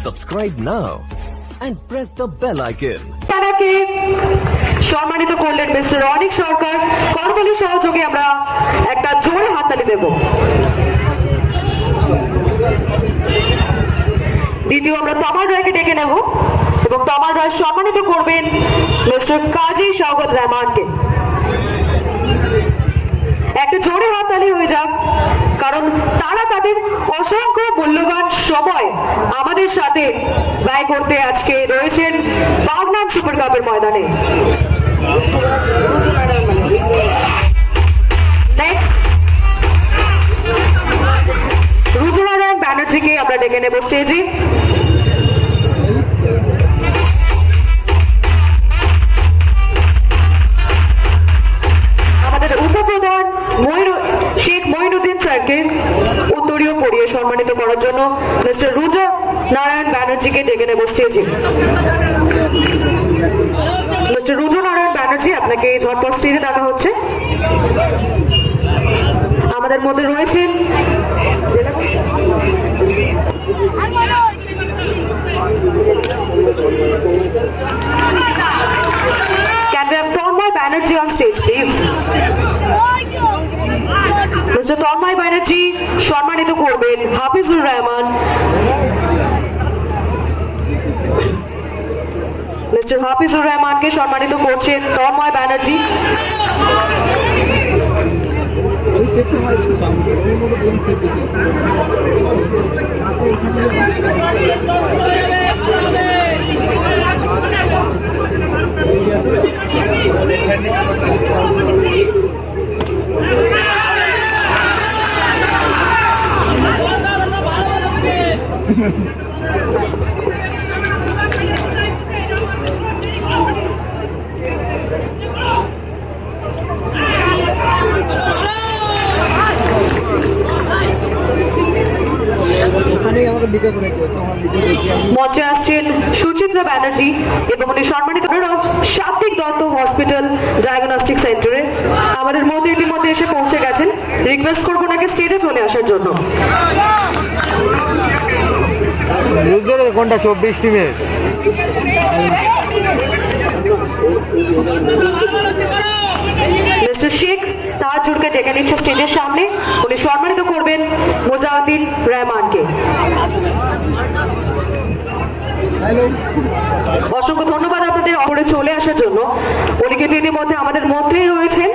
Subscribe now and press the bell icon. তারাকে সম্মানিত করলেন মিস্টার অনিক সরকার। করতালি সহযোগে আমরা একটা জোরে হাততালি দেব। দ্বিতীয় আমরা তমাল রায়কে ডেকে নেব এবং তমাল রায় সম্মানিত করবেন মিস্টার কাজী শওকত রহমানকে। একটা জোরে হাততালি হয়ে যাক, কারণ তারা তাদের অসংখ্য মূল্যবান সময় আমাদের সাথে ব্যয় করতে আজকে রয়েছেন বাগনান সুপার কাপের ময়দানে। রুদ্রনারায়ণ ব্যানার্জিকে আমরা ডেকে নেব স্টেজে। আমাদের উপপ্রধান শেখ মঈনুদ্দিন স্যারকে উত্তরীয় পড়িয়ে সম্মানিত করার জন্য মিস্টার রুদ্র নারায়ণ ব্যানার্জিকে ডেকে নেব স্টেজে। মিস্টার রুদ্র নারায়ণ ব্যানার্জি, আপনাকে ঝটপট স্টেজে ডাকা হচ্ছে। আমাদের মধ্যে রয়েছেন Can we have Tanmay Banerjee on stage, please? Mr. Tanmay Banerjee সম্মানিত করবেন হাফিজুর রহমান। মিস্টার হাফিজুর রহমানকে সম্মানিত করছেন তন্ময় ব্যানার্জি। মঞ্চে আসছেন সুচিত্রা ব্যানার্জি এবং উনি সম্মানিত সাত্বিক দত্ত হসপিটাল ডায়াগনস্টিক সেন্টারে আমাদের মধ্যে ইতিমধ্যে এসে পৌঁছে গেছেন। রিকোয়েস্ট করবো ওনাকে স্টেজে চলে আসার জন্য। কোনটা 24 টিমের মিস্টার শেখ তাজুরকে ডেকে নিচ্ছে স্টেজের সামনে। উনি সম্মানিত করবেন মুজাহিদুর রহমানকে। অসংখ্য ধন্যবাদ আপনাদের অপরে চলে আসার জন্য। উনি কিন্তু ইতিমধ্যে আমাদের মধ্যেই রয়েছেন।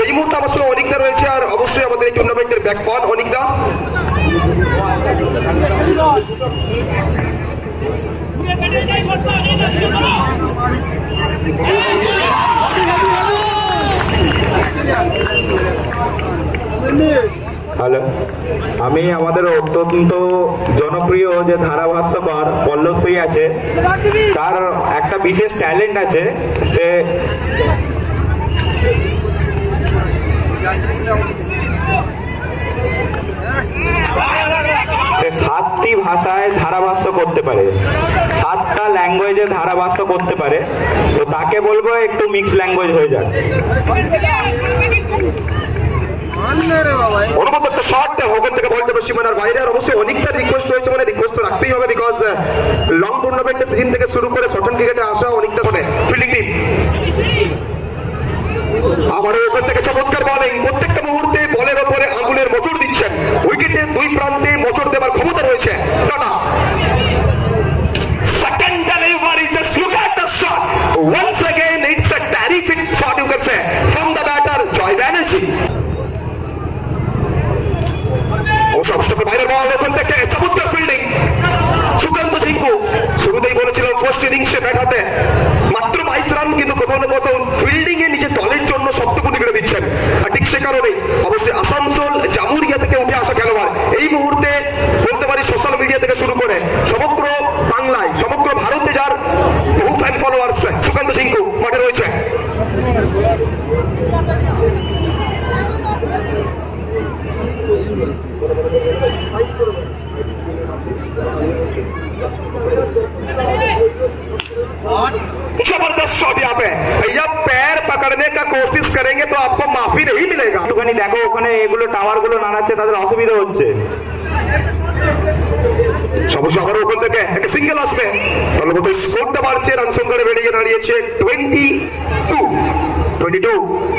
এই মুহূর্তে আমার সঙ্গে অনিকদা রয়েছে, আর অবশ্যই আমাদের এই টুর্নামেন্টের ব্যাকবন অনিকদা। হ্যালো, আমি আমাদের অত্যন্ত জনপ্রিয় যে ধারাভাষ্যকর পল্লবশ্রী আছে, তার একটা বিশেষ ট্যালেন্ট আছে। সে 7টি ভাষায় ধারাভাষ্য করতে পারে, 7টা ল্যাঙ্গুয়েজে ধারাভাষ্য করতে পারে। তো তাকে বলবো একটু মিক্স ল্যাঙ্গুয়েজ হয়ে যাক। অনুমত একটা শর্ট ওখান থেকে বল যাবে সীমানার বাইরে। আর অবশ্যই অনেকটা রিকোয়েস্ট হয়েছে, মানে রিকোয়েস্ট তো রাখতেই হবে, বিকজ লং টুর্নামেন্টের সিজন থেকে শুরু করে শর্ট ক্রিকেটে আসা অনেকটা করে ফিল্ডিং টিম। আবারও ওখান থেকে চমৎকার বলিং, প্রত্যেকটা মুহূর্তে বলের ওপরে আঙুলের মোচড় দিচ্ছেন। উইকেটে দুই প্রান্তে মোচড় দেওয়ার ক্ষমতা রয়েছে tata. Second delivery, just look at the shot. Once again, it's a terrific shot, you can say, from the batter, Joy Banerjee. বাইরের বল, ওখান থেকে চমৎকার ফিল্ডিং সুকান্ত ঝিঙ্কু। শুরুতেই বলেছিলাম ফার্স্ট ইনিংসে ব্যাট হাতে মাত্র 22 রান, কিন্তু কোথাও না কোথাও ফিল্ডিং এ নিজের দলের জন্য শক্তপুটি করে দিচ্ছেন। আর ঠিক সে কারণেই অবশ্যই আসানসোল জামুরিয়া থেকে উঠে আসা খেলোয়াড় এই মুহূর্তে বলতে পারি সোশ্যাল মিডিয়া থেকে শুরু করে সমগ্র বাংলায়, সমগ্র ভারতে যার বহু ফ্যান ফলোয়ার সুকান্ত ঝিঙ্কু মাঠে রয়েছে। जबरदस्त शॉट यहाँ पे, पकड़ने का कोशिश करेंगे तो आपको माफी नहीं मिलेगा। একটুখানি দেখো ওখানে এগুলো টাওয়ার গুলো নাড়াচ্ছে, তাদের অসুবিধা হচ্ছে। সমস্যা আবার ওখান থেকে একটা সিঙ্গেল আসবে, তাহলে কত স্কোরটা বাড়ছে, রান সংখ্যাটা বেড়ে গিয়ে দাঁড়িয়েছে 22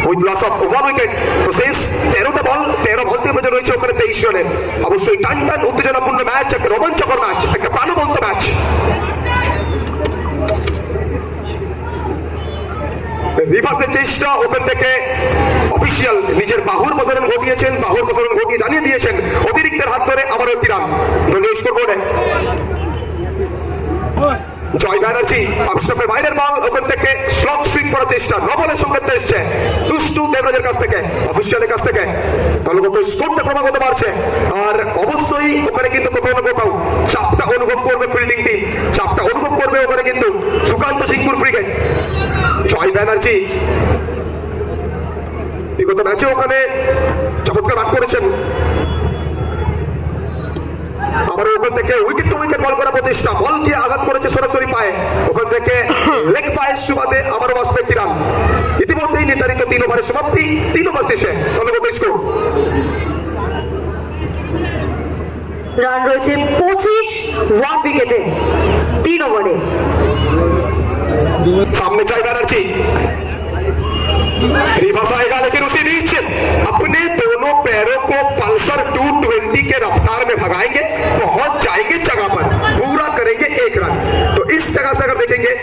উইথ লস অফ 1 উইকেট। তো শেষ 13টা বল, 13 বল থেকে বেঁচে রয়েছে ওখানে 23 রানের। অবশ্যই টান টান উত্তেজনাপূর্ণ ম্যাচ, একটা রোমাঞ্চকর ম্যাচ, একটা প্রাণবন্ত ম্যাচ। রিভার্সের চেষ্টা, ওখান থেকে অফিসিয়াল নিজের বাহুর প্রসারণ ঘটিয়েছেন, বাহুর প্রসারণ ঘটিয়ে জানিয়ে দিয়েছেন অতিরিক্তের হাত ধরে আবারও একটি রান স্কোর। জয় ব্যানার্জি অফস্টাম্পের বাইরের বল, ওখান থেকে স্লগ সুইং করার চেষ্টা, নবলের সংকেত এসছে দুষ্টু দেবরাজের কাছ থেকে, অফিসিয়ালের কাছ থেকে। তাহলে কত স্কোরটা ক্রমাগত বাড়ছে, আর অবশ্যই ওখানে কিন্তু কোথাও না কোথাও চাপটা অনুভব করবে ফিল্ডিং টিম, চাপটা অনুভব করবে ওখানে কিন্তু সুকান্ত সিংপুর ক্রিকেট। জয় ব্যানার্জি বিগত ম্যাচে ওখানে চমৎকার রান করেছেন, আবার ওখান থেকে উইকেট টু উইকেট বল করা প্রচেষ্টা, বল দিয়ে আঘাত করেছে সরাসরি পায়ে, ওখান থেকে লেগ পায়ের সুবাদে আবারও বাঁচবে একটি রান। ইতিমধ্যেই নির্ধারিত 3 ওভারের সমাপ্তি, 3 ওভার শেষে তাহলে কত স্কোর? রান রয়েছে 25, 1 উইকেটে 3 ওভারে। सामने जय बैनर्जी रिवर्स आएगा, लेकिन उसी बीच अपने दोनों पैरों को पल्सर 220 के रफ्तार में भगाएंगे, पहुंच जाएंगे जगह पर, पूरा करेंगे 1 रन। तो इस जगह से अगर देखेंगे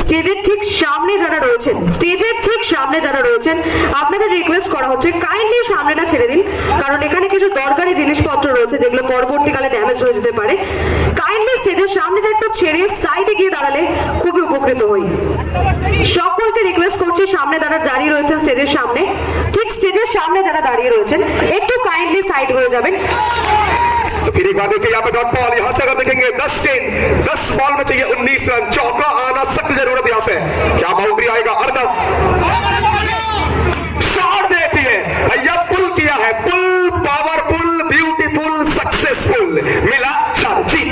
স্টেজের ঠিক সামনে যারা রয়েছেন, স্টেজের ঠিক সামনে যারা রয়েছেন, আপনাদের রিকোয়েস্ট করা হচ্ছে কাইন্ডলি সামনেটা ছেড়ে দিন, কারণ এখানে কিছু দরকারি জিনিসপত্র রয়েছে যেগুলো পরবর্তীকালে ড্যামেজ হয়ে যেতে পারে। কাইন্ডলি স্টেজের সামনেটা একটু ছেড়ে সাইডে গিয়ে দাঁড়ালে খুবই উপকৃত হই। সকলকে রিকোয়েস্ট করছি, সামনে যারা দাঁড়িয়ে রয়েছেন স্টেজের সামনে, ঠিক স্টেজের সামনে যারা দাঁড়িয়ে রয়েছেন একটু কাইন্ডলি সাইড হয়ে যাবেন। तो फिर एक बार देखिए यहाँ पे डॉट बॉल, यहाँ से अगर देखेंगे 10 बॉल में चाहिए 19 रन, चौका आना सख्त जरूरत यहाँ से। क्या बाउंड्री आएगा? अर्नब शॉट देखिए भैया, पुल किया है, पुल पावरफुल, ब्यूटीफुल, सक्सेसफुल, मिला जी।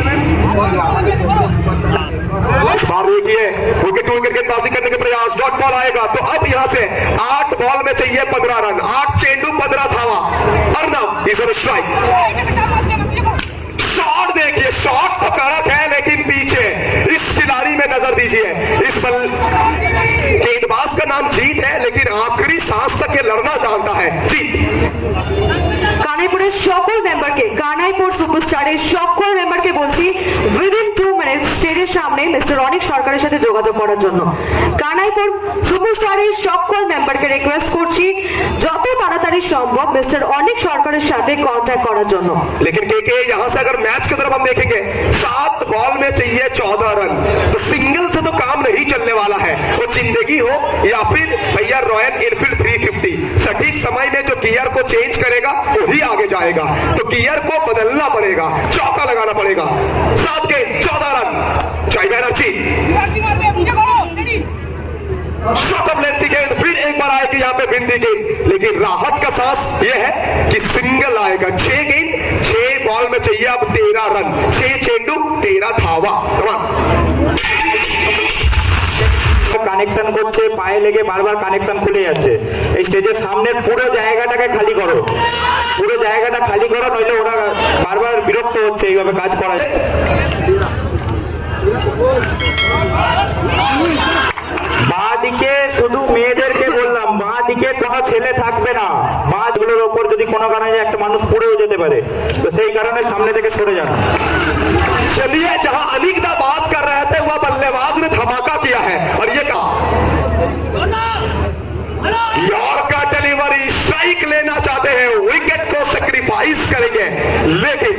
इस बार देखिए विकेट टू विकेट गेंदबाजी करने के प्रयास, डॉट बॉल आएगा तो अब यहाँ से 8 बॉल में चाहिए 15 रन, 8 चेंडू 15 धावा। Arnab is on strike. Shot देखिए, शॉट तो कड़क है लेकिन पीछे इस खिलाड़ी में नजर दीजिए। इस बल गेंदबाज का नाम जीत है, लेकिन आखिरी सांस तक ये लड़ना जानता है। जीत কানাইপুরের সকল মেম্বারকে, কানাইপুর সুপারস্টারের সকল মেম্বারকে বলছি উইদিন 2 মিনিটস স্টেজের সামনে মিস্টার অনিক সরকারের সাথে যোগাযোগ করার জন্য। কানাইপুর সুপারস্টারের সকল মেম্বারকে রিকোয়েস্ট করছি যত তাড়াতাড়ি সম্ভব মিস্টার অনিক সরকারের সাথে কন্ট্যাক্ট করার জন্য। लेकिन के यहाँ से अगर मैच की तरफ हम देखेंगे 7 बॉल में चाहिए 14 रन, तो सिंगल से तो काम नहीं चलने वाला है। वो जिंदगी हो या फिर भैया रॉयल एनफील्ड 350, सटीक समय में जो गियर को चेंज करेगा वही आगे जाएगा। तो गियर को बदलना पड़ेगा, चौका लगाना पड़ेगा। 7 गेंद 14 रन। जय बैनर्जी शॉट ऑफ लेंथ की गेंद, फिर एक बार आएगी यहाँ पे बिंदी गेंद, लेकिन राहत का सांस ये है कि सिंगल आएगा। 6 गेंद 6 बॉल में चाहिए अब 13 रन, 6 चेंडू 13 धावा। কানেকশন করছে, পায়ে লেগে বারবার কানেকশন খুলে যাচ্ছে। এই স্টেজের সামনের পুরো জায়গাটাকে খালি করো, পুরো জায়গাটা খালি করো, নইলে ওরা বারবার বিরক্ত হচ্ছে এইভাবে কাজ করা। বাঁ দিকে শুধু মেয়েদেরকে বললাম, বাঁ দিকে কোনো ছেলে থাকবে না, বাঁধগুলোর ওপর যদি কোনো কারণে একটা মানুষ পড়েও যেতে পারে, তো সেই কারণে সামনে থেকে সরে যান। चलिए, जहां अनिकदा बात कर रहे थे वह बल्लेबाज ने धमाका किया है और ये कहा यॉर्कर डिलीवरी, स्ट्राइक लेना चाहते हैं, विकेट को सेक्रीफाइस करेंगे, लेकिन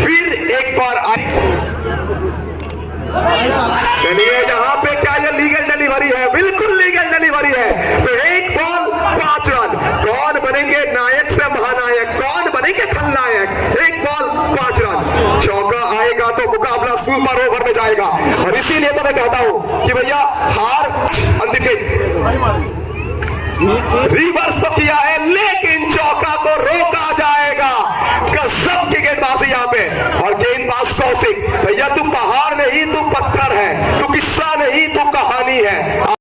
फिर एक बार चलिए यहाँ पे क्या ये लीगल डिलीवरी है? बिल्कुल लीगल डिलीवरी है। तो 1 बॉल 5 रन, कौन बनेंगे नायक से महानायक, कौन बनेंगे खलनायक? 1 बॉल 5 रन, चौका आएगा तो मुकाबला सुपर ओवर में जाएगा। और इसीलिए तो मैं कहता हूं कि भैया हार अंतिम रिवर्स तो किया है, लेकिन चौका को रोका जाएगा। गजब की गेंदबाजी यहाँ पे, और गेंदबाज कौशिक भैया तू पहाड़ नहीं तू पत्थर है, तू किस्सा नहीं तू कहानी है।